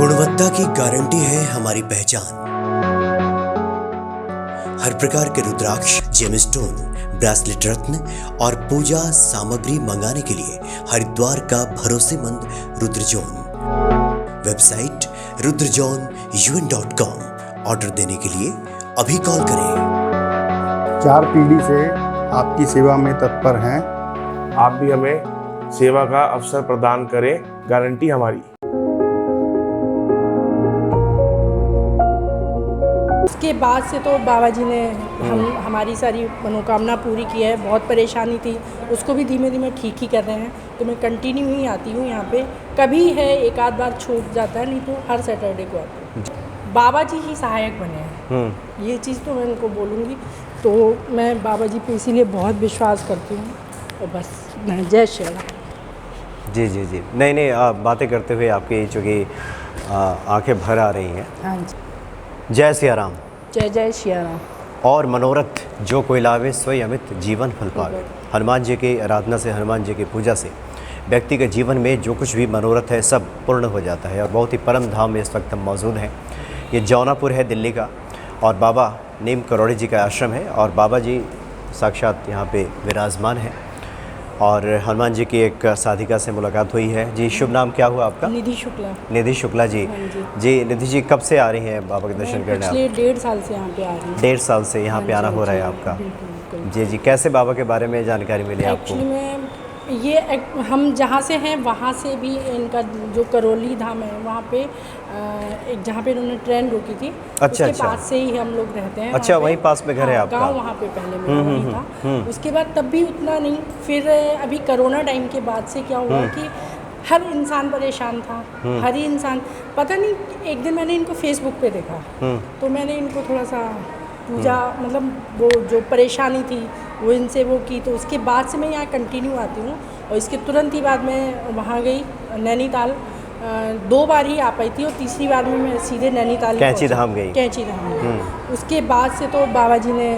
गुणवत्ता की गारंटी है हमारी पहचान। हर प्रकार के रुद्राक्ष, जेमस्टोन, ब्रेसलेट रत्न और पूजा सामग्री मंगाने के लिए हरिद्वार का भरोसेमंद रुद्रजोन। Website rudrajon.un.com। ऑर्डर देने के लिए अभी कॉल करें। 4 पीढ़ी से आपकी सेवा में तत्पर हैं। आप भी हमें सेवा का अवसर प्रदान करें, गारंटी हमारी। उसके बाद से तो बाबा जी ने हमारी सारी मनोकामना पूरी की है। बहुत परेशानी थी, उसको भी धीमे धीमे ठीक ही कर रहे हैं। तो मैं कंटिन्यू ही आती हूँ यहाँ पे। कभी है एक आध बार छूट जाता है, नहीं तो हर सैटरडे को आती हूँ। बाबा जी ही सहायक बने हैं, ये चीज़ तो मैं उनको बोलूँगी। तो मैं बाबा जी पे इसीलिए बहुत विश्वास करती हूँ। और बस जय श्री राम। जी जी जी, नहीं बातें करते हुए आपकी चूँकि आंखें भर आ रही हैं। हाँ जी। जय सिया राम। जय जय सिया राम। और मनोरथ जो कोई लावे सोई अमित जीवन फल पावे। हनुमान जी की आराधना से, हनुमान जी की पूजा से व्यक्ति के जीवन में जो कुछ भी मनोरथ है सब पूर्ण हो जाता है। और बहुत ही परम धाम में इस वक्त हम मौजूद हैं। ये जौनापुर है दिल्ली का, और बाबा नीम करोड़ी जी का आश्रम है। और बाबा जी साक्षात यहाँ पे विराजमान हैं। और हनुमान जी की एक साधिका से मुलाकात हुई है। जी, शुभ नाम क्या हुआ आपका? निधि शुक्ला। निधि शुक्ला जी। हाँ जी। जी निधि जी, कब से आ रही हैं बाबा के दर्शन करने आप? पिछले 1.5 साल से यहाँ पे आ रही हूँ। 1.5 साल से यहाँ पे आना हो रहा है आपका? जी जी, कैसे बाबा के बारे में जानकारी मिली आपको? एक्चुअली में ये हम जहाँ से हैं वहाँ से भी इनका जो करौली धाम है वहाँ पे एक जहाँ पे इन्होंने ट्रेन रोकी थी, उसके पास से ही हम लोग रहते हैं। अच्छा, वहीं पास में घर है आपका? गाँव वहाँ पे पहले मेरा वहीं था। उसके बाद तब भी उतना नहीं। फिर अभी कोरोना टाइम के बाद से क्या हुआ कि हर इंसान परेशान था। हर ही इंसान, पता नहीं, एक दिन मैंने इनको फेसबुक पे देखा, तो मैंने इनको थोड़ा सा पूजा, मतलब वो जो परेशानी थी वो इनसे वो की। तो उसके बाद से मैं यहाँ कंटिन्यू आती हूँ। और इसके तुरंत ही बाद मैं वहाँ गई नैनीताल। 2 बार ही आ पाई थी, और तीसरी बार में मैं सीधे नैनीताल कैंची धाम गई। कैंची धाम। उसके बाद से तो बाबा जी ने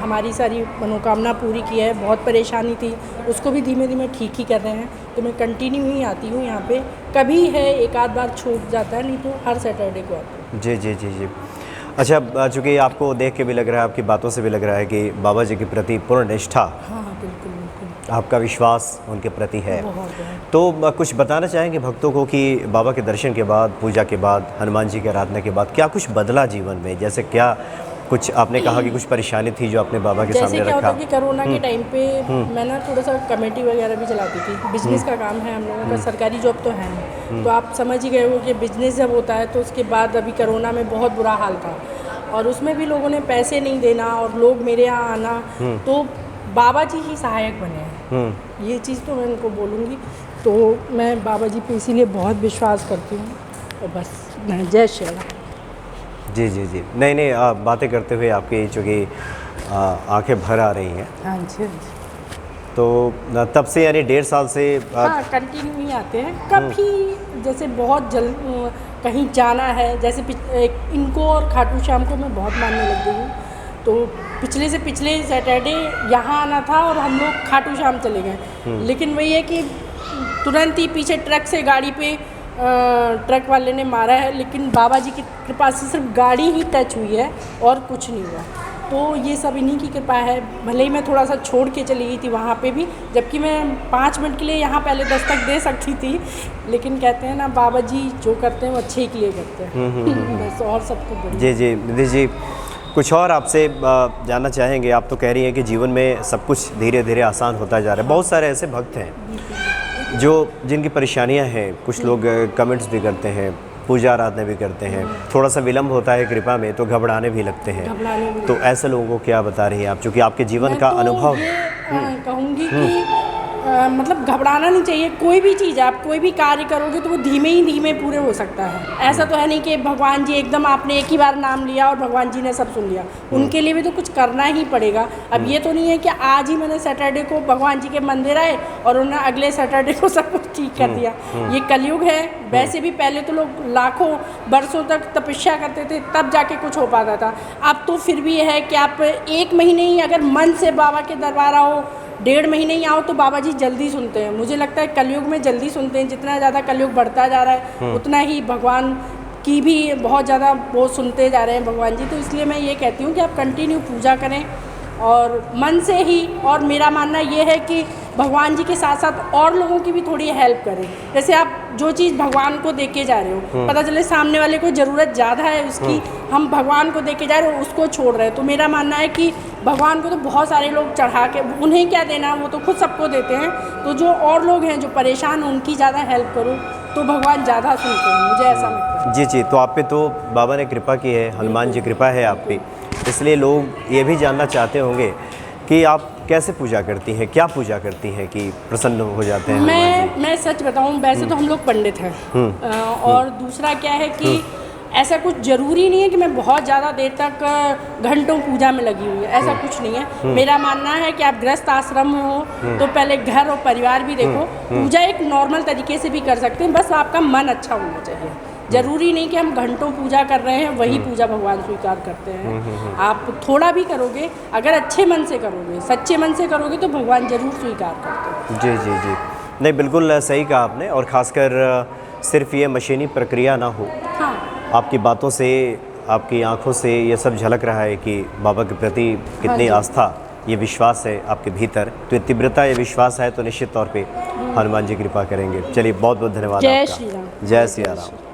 हमारी सारी मनोकामना पूरी की है। बहुत परेशानी थी, उसको भी धीमे धीमे ठीक ही कर रहे हैं। तो मैं कंटिन्यू ही आती हूँ यहाँ पे। कभी है एक आध बार छूट जाता है, नहीं तो हर सैटरडे को आती हूँ। जी जी जी जी। अच्छा, चूँकि आपको देख के भी लग रहा है, आपकी बातों से भी लग रहा है कि बाबा जी के प्रति पूर्ण निष्ठा, हाँ बिल्कुल बिल्कुल, आपका विश्वास उनके प्रति है। बहुत। तो कुछ बताना चाहेंगे भक्तों को कि बाबा के दर्शन के बाद, पूजा के बाद, हनुमान जी की आराधना के बाद क्या कुछ बदला जीवन में? जैसे क्या कुछ आपने कहा कि कुछ परेशानी थी जो आपने बाबा के सामने जैसे क्या रखा? होता कि कोरोना के टाइम पे मैं ना थोड़ा सा कमेटी वगैरह भी चलाती थी। बिजनेस का काम है हम लोगों का, सरकारी जॉब तो है नहीं। तो आप समझ ही गए हो कि बिजनेस जब होता है तो उसके बाद अभी कोरोना में बहुत बुरा हाल था, और उसमें भी लोगों ने पैसे नहीं देना और लोग मेरे यहाँ आना। तो बाबा जी ही सहायक बने हैं, ये चीज़ तो मैं उनको बोलूँगी। तो मैं बाबा जी पे इसीलिए बहुत विश्वास करती हूँ। और बस जय श्री राम। जी जी जी, नहीं बातें करते हुए आपकी चूँकि आंखें भर आ रही हैं। हाँ जी। तो तब से यानी 1.5 साल से हाँ कंटिन्यू ही आते हैं। कभी जैसे बहुत जल्द कहीं जाना है, जैसे इनको और खाटू श्याम को मैं बहुत मानने लग गई हूँ। तो पिछले से पिछले सैटरडे यहाँ आना था और हम लोग खाटू श्याम चले गए। लेकिन वही है कि तुरंत ही पीछे ट्रक से गाड़ी पे ट्रक वाले ने मारा है, लेकिन बाबा जी की कृपा से सिर्फ गाड़ी ही टच हुई है और कुछ नहीं हुआ। तो ये सब इन्हीं की कृपा है। भले ही मैं थोड़ा सा छोड़ के चली गई थी वहाँ पे भी, जबकि मैं 5 मिनट के लिए यहाँ पहले दस्तक दे सकती थी, लेकिन कहते हैं ना बाबा जी जो करते हैं वो अच्छे के लिए करते हैं। बस, और सब तो बढ़िया। जी जी निधि जी, कुछ और आपसे जानना चाहेंगे। आप तो कह रही हैं कि जीवन में सब कुछ धीरे धीरे आसान होता जा रहा है। बहुत सारे ऐसे भक्त हैं जो जिनकी परेशानियां हैं। कुछ लोग कमेंट्स भी करते हैं, पूजा आराधना भी करते हैं, थोड़ा सा विलम्ब होता है कृपा में तो घबराने भी लगते हैं। तो ऐसे लोगों को क्या बता रही हैं आप, चूँकि आपके जीवन का अनुभव है? कहूँगी कि मतलब घबराना नहीं चाहिए। कोई भी चीज़ आप कोई भी कार्य करोगे तो वो धीमे ही धीमे पूरे हो सकता है। ऐसा तो है नहीं कि भगवान जी एकदम आपने एक ही बार नाम लिया और भगवान जी ने सब सुन लिया। उनके लिए भी तो कुछ करना ही पड़ेगा। अब ये तो नहीं है कि आज ही मैंने सैटरडे को भगवान जी के मंदिर आए और उन्होंने अगले सैटरडे को सब कुछ ठीक कर दिया। ये कलयुग है। वैसे भी पहले तो लोग लाखों वर्षों तक तपस्या करते थे, तब जाके कुछ हो पाता था। अब तो फिर भी है कि आप 1 महीने ही अगर मन से बाबा के दरबार आओ, 1.5 महीने ही आओ तो बाबा जी जल्दी सुनते हैं। मुझे लगता है कलयुग में जल्दी सुनते हैं, जितना ज़्यादा कलयुग बढ़ता जा रहा है उतना ही भगवान की भी बहुत ज़्यादा वो सुनते जा रहे हैं भगवान जी। तो इसलिए मैं ये कहती हूँ कि आप कंटिन्यू पूजा करें और मन से ही। और मेरा मानना ये है कि भगवान जी के साथ साथ और लोगों की भी थोड़ी हेल्प करें। जैसे आप जो चीज़ भगवान को दे के जा रहे हो, पता चले सामने वाले को ज़रूरत ज़्यादा है उसकी, हम भगवान को दे के जा रहे हो उसको छोड़ रहे हैं। तो मेरा मानना है कि भगवान को तो बहुत सारे लोग चढ़ा के, उन्हें क्या देना, वो तो खुद सबको देते हैं। तो जो और लोग हैं जो परेशान, उनकी ज़्यादा हेल्प करो तो भगवान ज़्यादा सुनते हैं, मुझे ऐसा लगता है। जी जी, तो आप पे तो बाबा ने कृपा की है, हनुमान जी कृपा है आप पे, इसलिए लोग ये भी जानना चाहते होंगे कि आप कैसे पूजा करती हैं, क्या पूजा करती हैं कि प्रसन्न हो जाते हैं हनुमान जी? मैं सच बताऊं, वैसे तो हम लोग पंडित हैं और दूसरा क्या है कि ऐसा कुछ ज़रूरी नहीं है कि मैं बहुत ज़्यादा देर तक घंटों पूजा में लगी हुई है, ऐसा कुछ नहीं है। मेरा मानना है कि आप गृहस्थ आश्रम में हो तो पहले घर और परिवार भी देखो। पूजा एक नॉर्मल तरीके से भी कर सकते हैं, बस आपका मन अच्छा होना चाहिए। ज़रूरी नहीं कि हम घंटों पूजा कर रहे हैं वही पूजा भगवान स्वीकार करते हैं। आप थोड़ा भी करोगे, अगर अच्छे मन से करोगे, सच्चे मन से करोगे तो भगवान ज़रूर स्वीकार करते हैं। जी जी जी, नहीं बिल्कुल सही कहा आपने। और ख़ासकर सिर्फ ये मशीनी प्रक्रिया ना हो, हाँ, आपकी बातों से, आपकी आंखों से ये सब झलक रहा है कि बाबा के प्रति कितनी आस्था, ये विश्वास है आपके भीतर। तो ये तीव्रता, ये विश्वास है तो निश्चित तौर पे हनुमान जी कृपा करेंगे। चलिए बहुत बहुत धन्यवाद जय आपका। श्री राम। जय सिया राम।